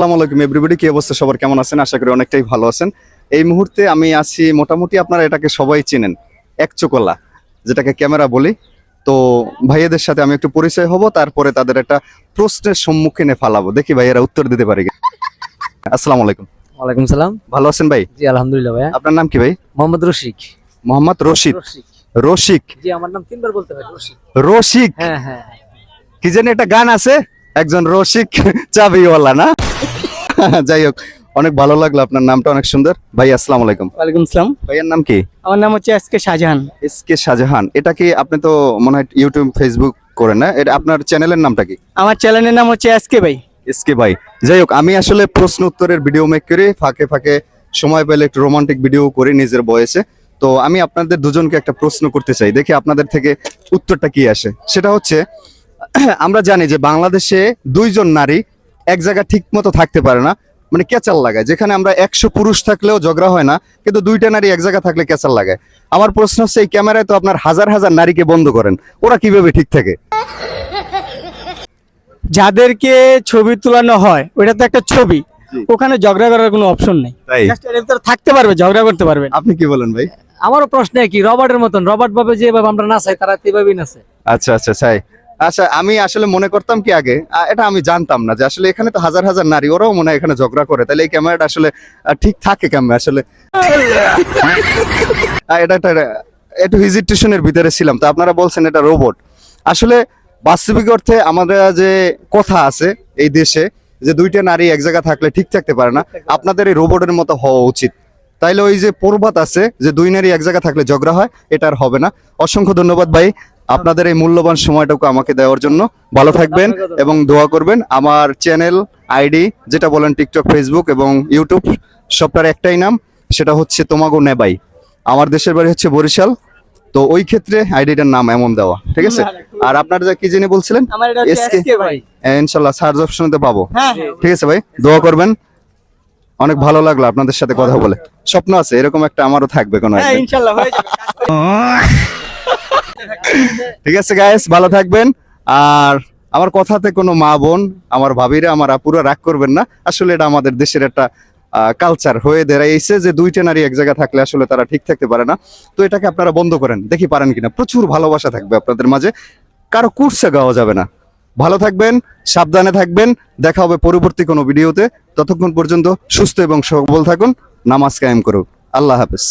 আসসালামু আলাইকুম এভরিবডি, কি অবস্থা সবার, কেমন আছেন? আশা করি অনেকটাই ভালো আছেন। এই মুহূর্তে আমি আছি মোটামুটি, আপনারা এটাকে সবাই চেনেন, একচোকলা, যেটাকে ক্যামেরা বলি। তো ভাইয়াদের সাথে আমি একটু পরিচয় হব, তারপরে তাদের একটা প্রশ্নের সম্মুখীনে ফালাবো, দেখি ভাইয়ারা উত্তর দিতে পারে কি। আসসালামু আলাইকুম। ওয়ালাইকুম সালাম। ভালো আছেন ভাই? জি আলহামদুলিল্লাহ ভাইয়া। আপনার নাম কি ভাই? মোহাম্মদ রশিক। মোহাম্মদ রশিদ। রশিক। রশিক। জি আমার নাম তিনবার বলতে হয় রশিক। রশিক। হ্যাঁ হ্যাঁ। কি জানি একটা গান আছে, একজন রসিক চাবিওয়ালা, না? যাই হোক, অনেক ভালো লাগলো, আপনার নামটা অনেক সুন্দর ভাই। আসসালামু আলাইকুম। ওয়ালাইকুম আসসালাম। ভাইয়ের নাম কি? আমার নাম হচ্ছে এসকে শাহজাহান। এসকে শাহজাহান। এটা কি আপনি তো মনে হয় ইউটিউব ফেসবুক করেন, না? এটা আপনার চ্যানেলের নামটা কি? আমার চ্যানেলের নাম হচ্ছে এসকে ভাই। এসকে ভাই। যাই হোক, আমি আসলে প্রশ্ন উত্তরের ভিডিও মেক করি, ফাঁকে ফাঁকে সময় পেলে একটু রোমান্টিক ভিডিও করি নিজের বয়সে। তো আমি আপনাদের দুজনকে একটা প্রশ্ন করতে চাই, দেখি আপনাদের থেকে উত্তরটা কি আসে। সেটা হচ্ছে, আমরা জানি যে বাংলাদেশে দুইজন নারী এক জায়গায় ঠিক মতো থাকতে পারে না, মানে ক্যাচাল লাগায়। যেখানে আমরা 100 পুরুষ থাকলেও ঝগড়া হয় না, কিন্তু দুইটা নারী এক জায়গায় থাকলে ক্যাচাল লাগায়। আমার প্রশ্ন হচ্ছে, এই ক্যামেরায় তো আপনার হাজার হাজার নারীকে বন্ধ করেন, ওরা কিভাবে ঠিক থাকে? যাদেরকে ছবি তোলানো হয় ওটা তো একটা ছবি, ওখানে ঝগড়া করার কোনো অপশন নেই। তাই Just এর ভিতরে থাকতে পারবে, ঝগড়া করতে পারবে না। আপনি কি বলেন ভাই? আমারও প্রশ্ন কি, রবার্টের মতন, রবার্ট ভাবে যেভাবে আমরা নাচাই তারা তেভাবেই নাচে। আচ্ছা আচ্ছা, তাই। আচ্ছা, আমি আসলে মনে করতাম কি আগে, এটা আমি জানতাম না যে আসলে এখানে তো হাজার হাজার নারী, ওরাও মনে হয় এখানে ঝগড়া করে, তাহলে এই ক্যামেরাটা আসলে ঠিক থাকে কেমন আসলে? এটা একটু হেজিটেশনের ভিতরে ছিলাম। তো আপনারা বলছেন এটা রোবট। আসলে বাস্তবিক অর্থে আমাদের যে কথা আছে এই দেশে, যে দুইটা নারী এক জায়গায় থাকলে ঠিক থাকতে পারে না, আপনাদের এই রোবটের মতো হওয়া উচিত। তাইলে ওই যে প্রবাদ আছে যে দুই নারী এক জায়গায় থাকলে ঝগড়া হয়, এটা আর হবে না। অসংখ্য ধন্যবাদ ভাই, আপনাদের এই মূল্যবান সময়টুকু আমাকে দেওয়ার জন্য। ভালো থাকবেন এবং দোয়া করবেন। আমার চ্যানেল আইডি যেটা বলেন, টিকটক, ফেসবুক এবং ইউটিউব, সবটার একটাই নাম, সেটা হচ্ছে তোমাগো নেবাই। আমার দেশের বাড়ি হচ্ছে বরিশাল, তো ওই ক্ষেত্রে আইডিটার নাম এমন দেওয়া, ঠিক আছে? আর আপনার কি জেনে বলছিলেন? আমার এটা হচ্ছে এসকে এসকে ভাই। ইনশাল্লাহ সার্চ অপশনেতে পাবো। হ্যাঁ ঠিক আছে ভাই, দোয়া করবেন। অনেক ভালো লাগলো আপনাদের সাথে কথা বলে। স্বপ্ন আছে এরকম একটা আমারও থাকবে কোনো হ্যাঁ, একদিন। ইনশাআল্লাহ হয়ে যাবে, কাজ করে। ঠিক আছে গাইস, ভালো থাকবেন। আর আমার কথাতে কোনো মা বোন, আমার ভাবিরা, আমার আপুরা রাগ করবেন না। আসলে এটা আমাদের দেশের একটা কালচার হয়ে দাঁড়াইছে যে দুইটা নারী এক জায়গায় থাকলে আসলে তারা ঠিক থাকতে পারে না। তো এটাকে আপনারা বন্ধ করেন, দেখি পারেন কিনা। প্রচুর ভালোবাসা থাকবে আপনাদের মাঝে, কারো কুর্সে গাওয়া যাবে না। ভালো থাকবেন, সাবধানে থাকবেন। দেখা হবে পরবর্তী কোনো ভিডিওতে। ততক্ষণ পর্যন্ত সুস্থ এবং সবল থাকুন। নামাজ কায়েম করুন। আল্লাহ হাফেজ।